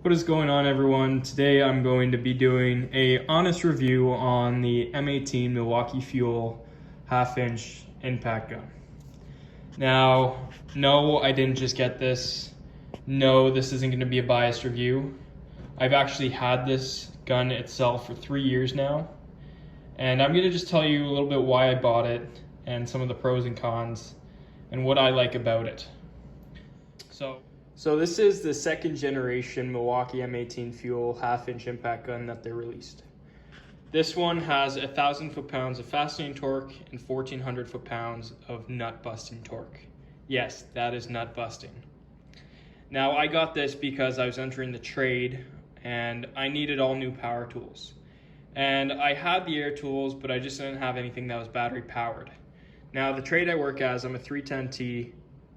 What is going on, everyone? Today I'm going to be doing a honest review on the M18 Milwaukee Fuel half-inch impact gun. Now, no, I didn't just get this. No, this isn't going to be a biased review. I've actually had this gun itself for 3 years now, and I'm going to just tell you a little bit why I bought it and some of the pros and cons and what I like about it. So this is the second generation Milwaukee M18 Fuel half-inch impact gun that they released. This one has 1,000 foot-pounds of fastening torque and 1,400 foot-pounds of nut-busting torque. Yes, that is nut-busting. Now, I got this because I was entering the trade and I needed all new power tools. And I had the air tools, but I just didn't have anything that was battery powered. Now, the trade I work as, I'm a 310T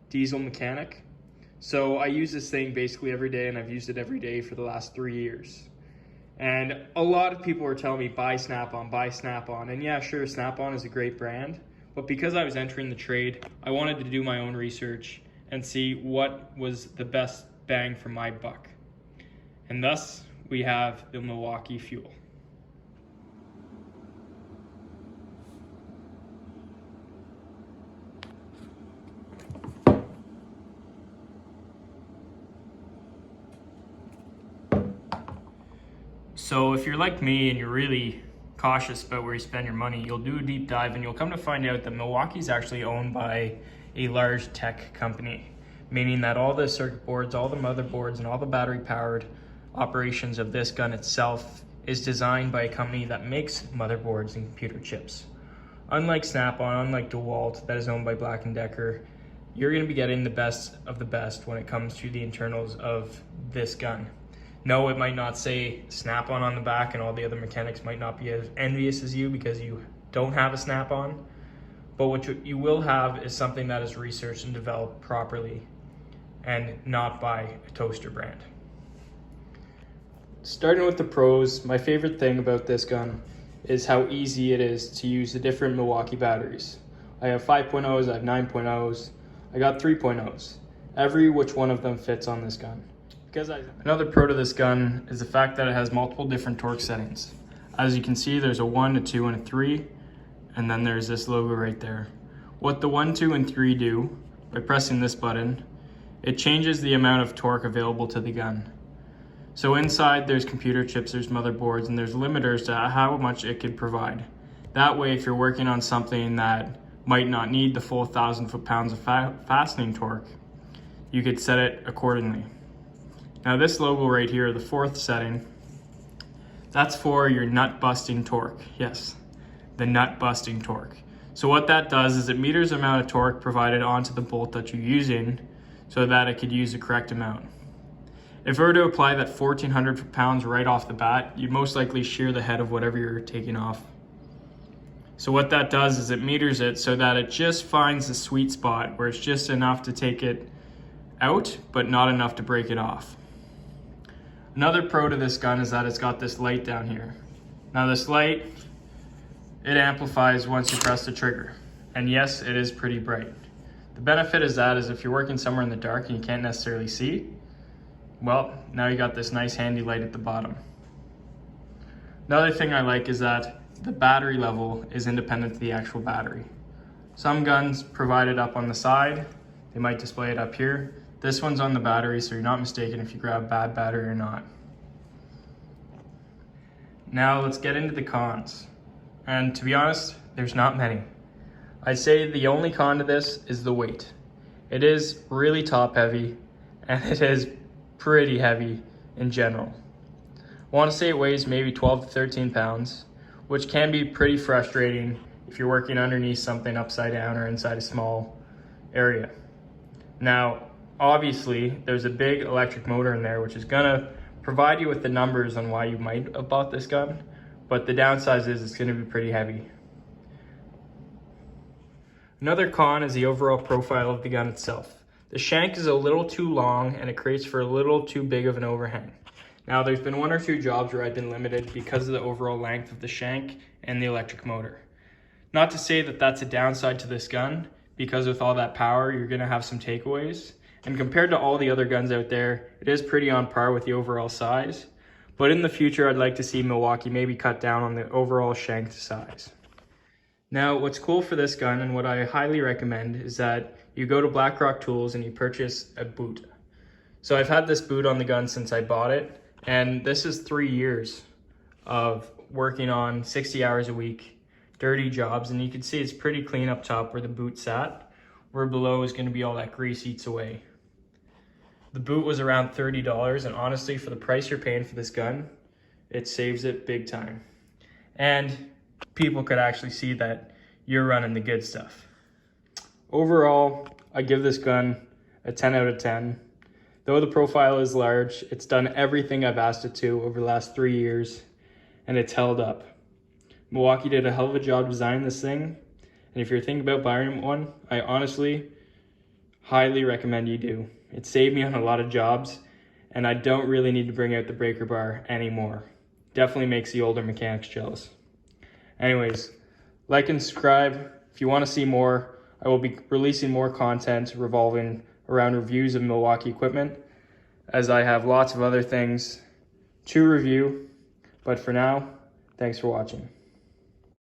diesel mechanic. So I use this thing basically every day, and I've used it every day for the last 3 years. And a lot of people are telling me, buy Snap-on, buy Snap-on. And yeah, sure, Snap-on is a great brand, but because I was entering the trade, I wanted to do my own research and see what was the best bang for my buck. And thus, we have the Milwaukee Fuel. So if you're like me and you're really cautious about where you spend your money, you'll do a deep dive and you'll come to find out that Milwaukee is actually owned by a large tech company, meaning that all the circuit boards, all the motherboards, and all the battery powered operations of this gun itself is designed by a company that makes motherboards and computer chips. Unlike Snap-on, unlike DeWalt that is owned by Black & Decker, you're going to be getting the best of the best when it comes to the internals of this gun. No, it might not say Snap-on the back, and all the other mechanics might not be as envious as you because you don't have a Snap-on. But what you will have is something that is researched and developed properly and not by a toaster brand. Starting with the pros, my favorite thing about this gun is how easy it is to use the different Milwaukee batteries. I have 5.0s, I have 9.0s, I got 3.0s. Every which one of them fits on this gun. Another pro to this gun is the fact that it has multiple different torque settings. As you can see, there's a 1, a 2, and a 3, and then there's this logo right there. What the 1, 2, and 3 do, by pressing this button, it changes the amount of torque available to the gun. So inside there's computer chips, there's motherboards, and there's limiters to how much it can provide. That way, if you're working on something that might not need the full 1,000 foot-pounds of fastening torque, you could set it accordingly. Now this logo right here, the 4th setting, that's for your nut busting torque. Yes, the nut busting torque. So what that does is it meters the amount of torque provided onto the bolt that you're using so that it could use the correct amount. If I were to apply that 1,400 foot-pounds right off the bat, you'd most likely shear the head of whatever you're taking off. So what that does is it meters it so that it just finds the sweet spot where it's just enough to take it out, but not enough to break it off. Another pro to this gun is that it's got this light down here. Now this light, it amplifies once you press the trigger. And yes, it is pretty bright. The benefit is that if you're working somewhere in the dark and you can't necessarily see, well, now you got this nice handy light at the bottom. Another thing I like is that the battery level is independent of the actual battery. Some guns provide it up on the side. They might display it up here. This one's on the battery, so you're not mistaken if you grab a bad battery or not. Now let's get into the cons. And to be honest, there's not many. I'd say the only con to this is the weight. It is really top heavy, and it is pretty heavy in general. I want to say it weighs maybe 12 to 13 pounds, which can be pretty frustrating if you're working underneath something upside down or inside a small area. Now, obviously, there's a big electric motor in there, which is gonna provide you with the numbers on why you might have bought this gun, but the downside is it's gonna be pretty heavy. Another con is the overall profile of the gun itself. The shank is a little too long and it creates for a little too big of an overhang. Now, there's been 1 or 2 jobs where I've been limited because of the overall length of the shank and the electric motor. Not to say that that's a downside to this gun, because with all that power, you're gonna have some takeaways, And compared to all the other guns out there, it is pretty on par with the overall size. But in the future, I'd like to see Milwaukee maybe cut down on the overall shank size. Now, what's cool for this gun and what I highly recommend is that you go to Blackrock Tools and you purchase a boot. So I've had this boot on the gun since I bought it, and this is 3 years of working on 60 hours a week, dirty jobs, and you can see it's pretty clean up top where the boot sat, where below is going to be all that grease eats away. The boot was around $30, and honestly, for the price you're paying for this gun, it saves it big time. And people could actually see that you're running the good stuff. Overall, I give this gun a 10 out of 10. Though the profile is large, it's done everything I've asked it to over the last 3 years, and it's held up. Milwaukee did a hell of a job designing this thing, and if you're thinking about buying one, I honestly highly recommend you do. It saved me on a lot of jobs, and I don't really need to bring out the breaker bar anymore. Definitely makes the older mechanics jealous. Anyways, like and subscribe. If you want to see more, I will be releasing more content revolving around reviews of Milwaukee equipment, as I have lots of other things to review. But for now, thanks for watching.